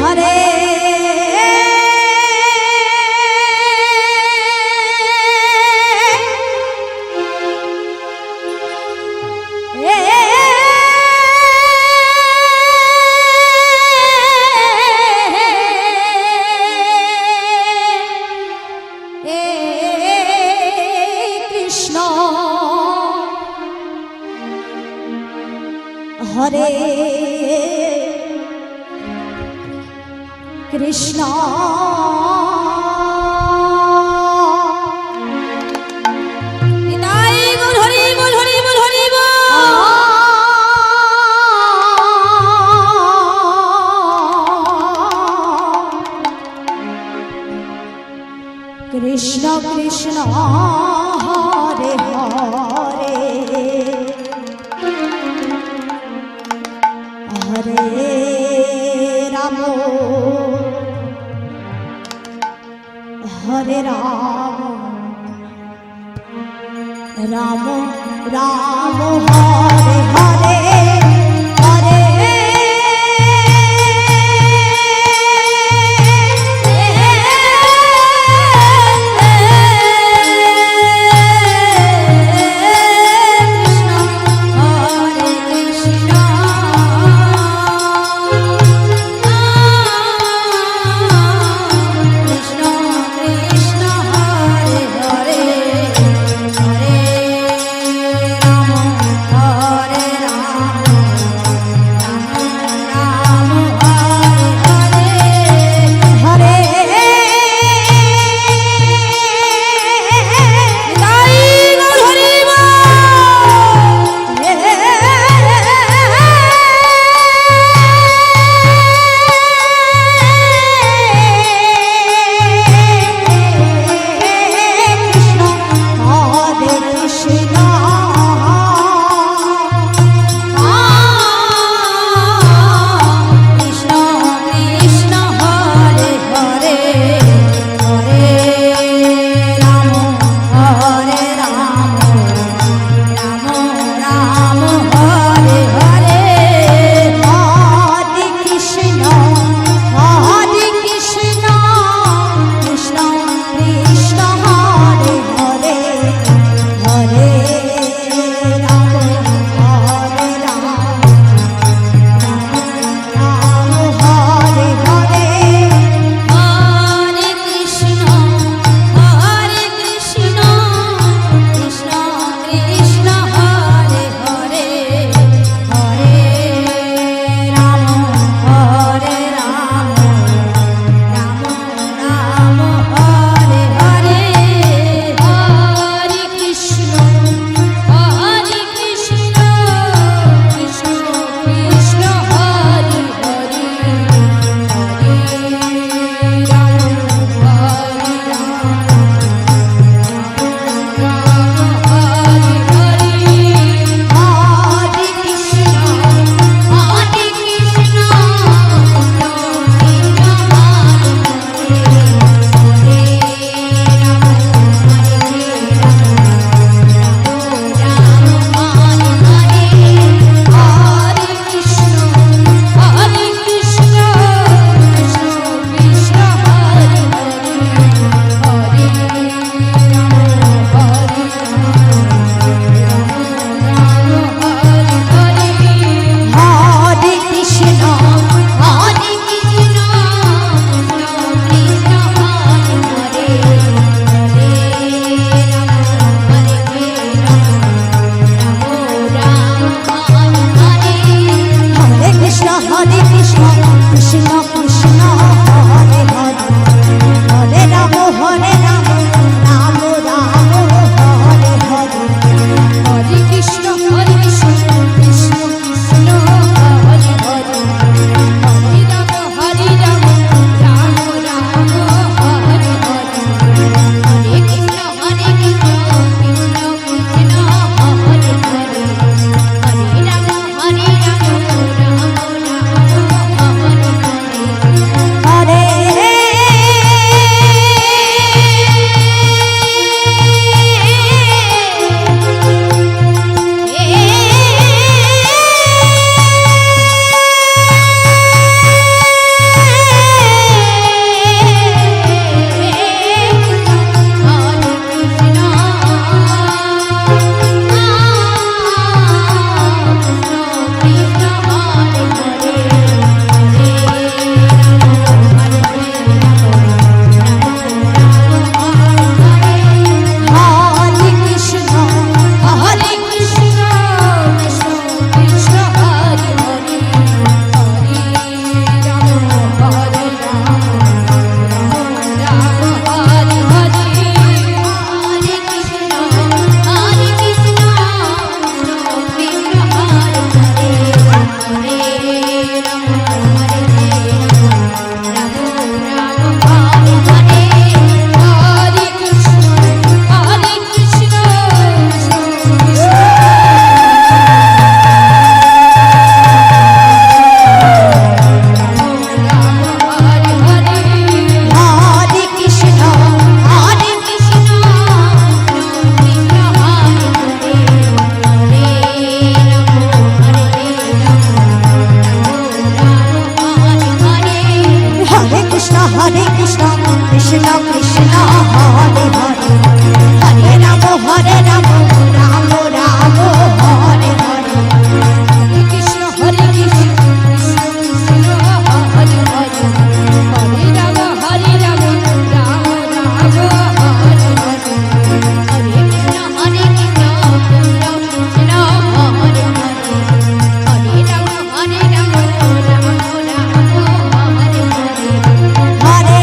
हरे कृष्णा कृष्ण कृष्ण हरे हरे हरे राम हरे राम राम राम हरे हरे হরে কৃষ্ণ কৃষ্ণ কৃষ্ণ হরে হরে হরে রাম রাম রাম রাম হরে হরে হরে কৃষ্ণ কৃষ্ণ কৃষ্ণ হরে হরে হরে রাম রাম রাম রাম হরে হরে হরে কৃষ্ণ কৃষ্ণ কৃষ্ণ হরে হরে হরে রাম রাম রাম রাম হরে হরে হরে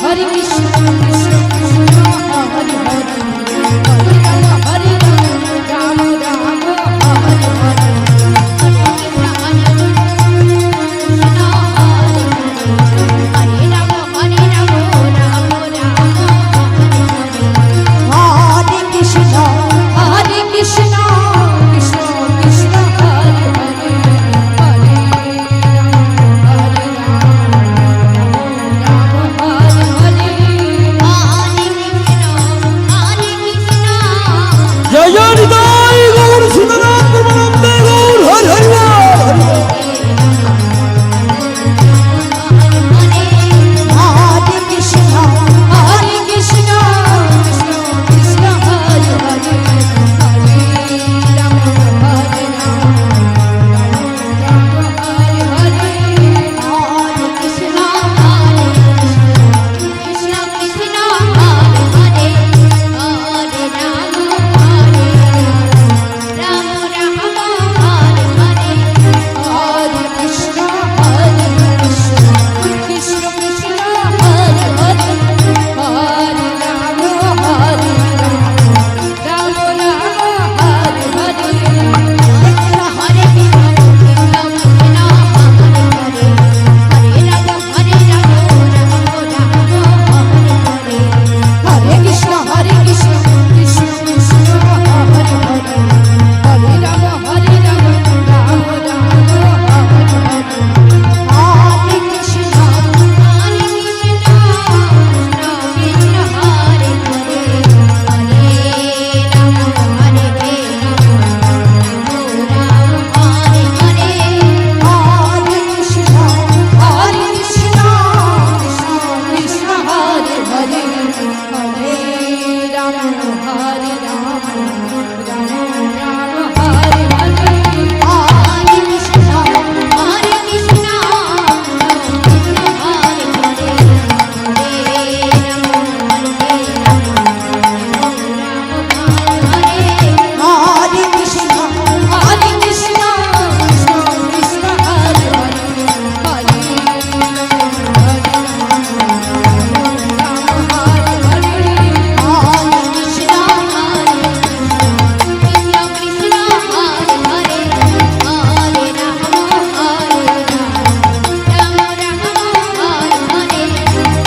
হরে কৃষ্ণ কৃষ্ণ কৃষ্ণ হরে হরে হরে রাম রাম রাম হরে হরে হরে কৃষ্ণ হরে কৃষ্ণ কৃষ্ণ কৃষ্ণ হরে হরে হরে রাম হরে হরে জয় জয় নিতাই গৌর সীতানাথ প্রেমানন্দে গৌর হরি হরি বল, হরি বল। হরে কৃষ্ণ হরে কৃষ্ণ কৃষ্ণ কৃষ্ণ হরে হরে হরে রাম হরে রাম রাম হরে হরে হরে কৃষ্ণ হরে কৃষ্ণ কৃষ্ণ হরে হরে হরে রাম হরে রাম রাম হরে হরে হরে কৃষ্ণ হরে কৃষ্ণ কৃষ্ণ কৃষ্ণ হরে হরে হরে রাম হরে রাম রাম রাম হরে হরে হরে কৃষ্ণ কৃষ্ণ কৃষ্ণ হরে হরে হরে রাম হরে রাম রাম রাম হরে হরে হরে কৃষ্ণ কৃষ্ণ কৃষ্ণ হরে হরে হরে রাম রাম রাম হরে হরে হরে কৃষ্ণ হরে কৃষ্ণ কৃষ্ণ হরে হরে হরে রাম হরে রাম রাম হরে হরে হরে কৃষ্ণ হরে কৃষ্ণ কৃষ্ণ কৃষ্ণ হরে হরে হরে রাম হরে রাম রাম রাম হরে হরে হরে কৃষ্ণ হরে কৃষ্ণ কৃষ্ণ হরে হরে হরে রাম হরে রাম রাম হরে হরে কৃষ্ণ হরে কৃষ্ণ কৃষ্ণ কৃষ্ণ হরে হরে হরে রাম হরে হরে হরে কৃষ্ণ হরে কৃষ্ণ কৃষ্ণ হরে হরে হরে রাম হরে রাম রাম রাম হরে হরে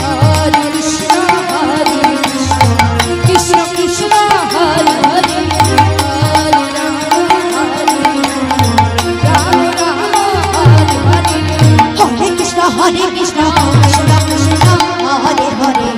হরে কৃষ্ণ কৃষ্ণ কৃষ্ণ হরে হরে হরে রাম হরে রাম রাম হরে হরে হরে কৃষ্ণ কৃষ্ণ কৃষ্ণ হরে হরে